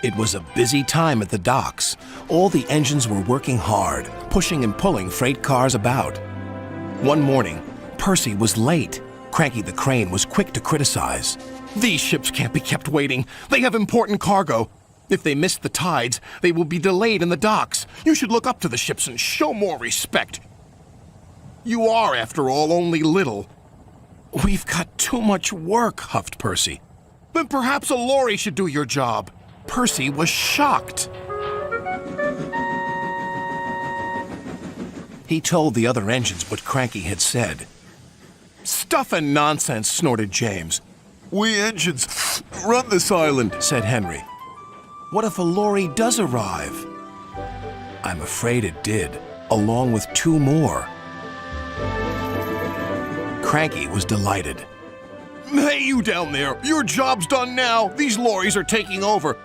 It was a busy time at the docks. All the engines were working hard, pushing and pulling freight cars about. One morning, Percy was late. Cranky the Crane was quick to criticize. "These ships can't be kept waiting. They have important cargo. If they miss the tides, they will be delayed in the docks. You should look up to the ships and show more respect. You are, after all, only little." "We've got too much work," huffed Percy. "Then perhaps a lorry should do your job." Percy was shocked. He told the other engines what Cranky had said. "Stuff and nonsense," snorted James. "We engines run this island," said Henry. "What if a lorry does arrive?" I'm afraid it did, along with 2 more. Cranky was delighted. "Hey, you down there! Your job's done now! These lorries are taking over!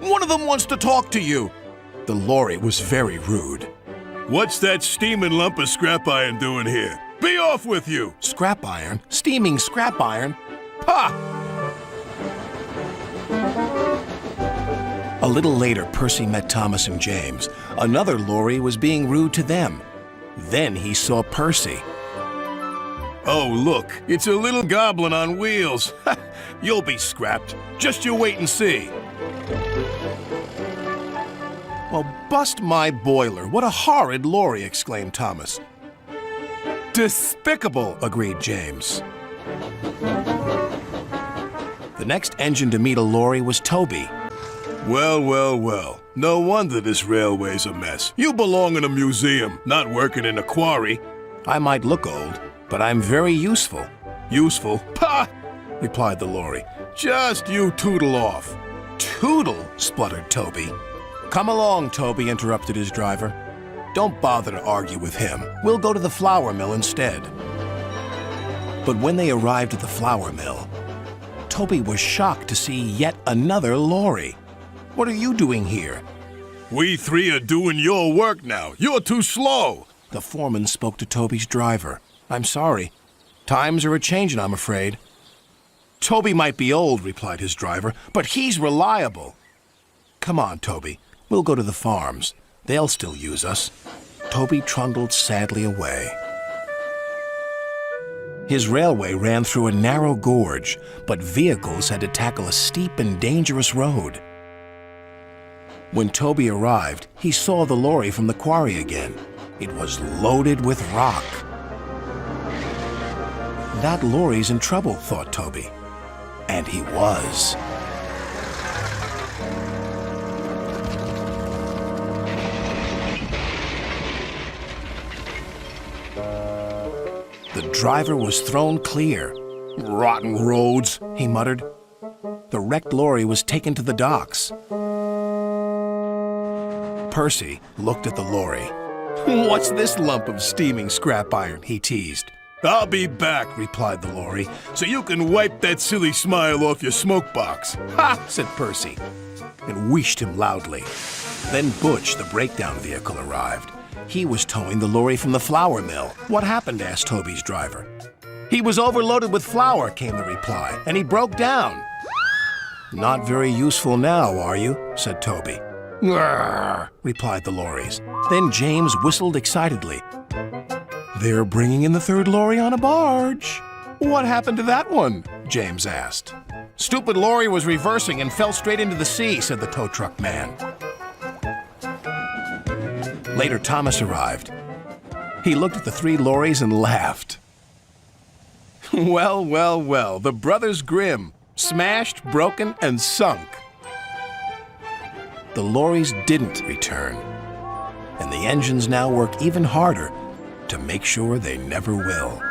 One of them wants to talk to you!" The lorry was very rude. "What's that steaming lump of scrap iron doing here? Be off with you!" Scrap iron? Steaming scrap iron? Ha! A little later, Percy met Thomas and James. Another lorry was being rude to them. Then he saw Percy. "Oh, look, it's a little goblin on wheels. You'll be scrapped. Just you wait and see." "Well, bust my boiler. What a horrid lorry," exclaimed Thomas. "Despicable," agreed James. The next engine to meet a lorry was Toby. Well, well, well. No wonder this railway's a mess. You belong in a museum, not working in a quarry. "I might look old, but I'm very useful." "Useful? Pah!" replied the lorry. "Just you tootle off." "Tootle?" spluttered Toby. "Come along, Toby," interrupted his driver. "Don't bother to argue with him. We'll go to the flour mill instead." But when they arrived at the flour mill, Toby was shocked to see yet another lorry. "What are you doing here?" "We 3 are doing your work now. You're too slow." The foreman spoke to Toby's driver. "I'm sorry. Times are a-changin', I'm afraid." "Toby might be old," replied his driver, "but he's reliable." "Come on, Toby. We'll go to the farms. They'll still use us." Toby trundled sadly away. His railway ran through a narrow gorge, but vehicles had to tackle a steep and dangerous road. When Toby arrived, he saw the lorry from the quarry again. It was loaded with rock. "That lorry's in trouble," thought Toby. And he was. The driver was thrown clear. "Rotten roads," he muttered. The wrecked lorry was taken to the docks. Percy looked at the lorry. "What's this lump of steaming scrap iron?" he teased. "I'll be back," replied the lorry, "so you can wipe that silly smile off your smoke box." "Ha!" said Percy, and wheeshed him loudly. Then Butch, the breakdown vehicle, arrived. He was towing the lorry from the flour mill. "What happened?" asked Toby's driver. "He was overloaded with flour," came the reply, "and he broke down." "Not very useful now, are you?" said Toby. "Grrr," replied the lorries. Then James whistled excitedly. "They're bringing in the 3rd lorry on a barge." "What happened to that one?" James asked. "Stupid lorry was reversing and fell straight into the sea," said the tow truck man. Later, Thomas arrived. He looked at the 3 lorries and laughed. "Well, well, well, the Brothers Grimm, smashed, broken, and sunk." The lorries didn't return, and the engines now work even harder to make sure they never will.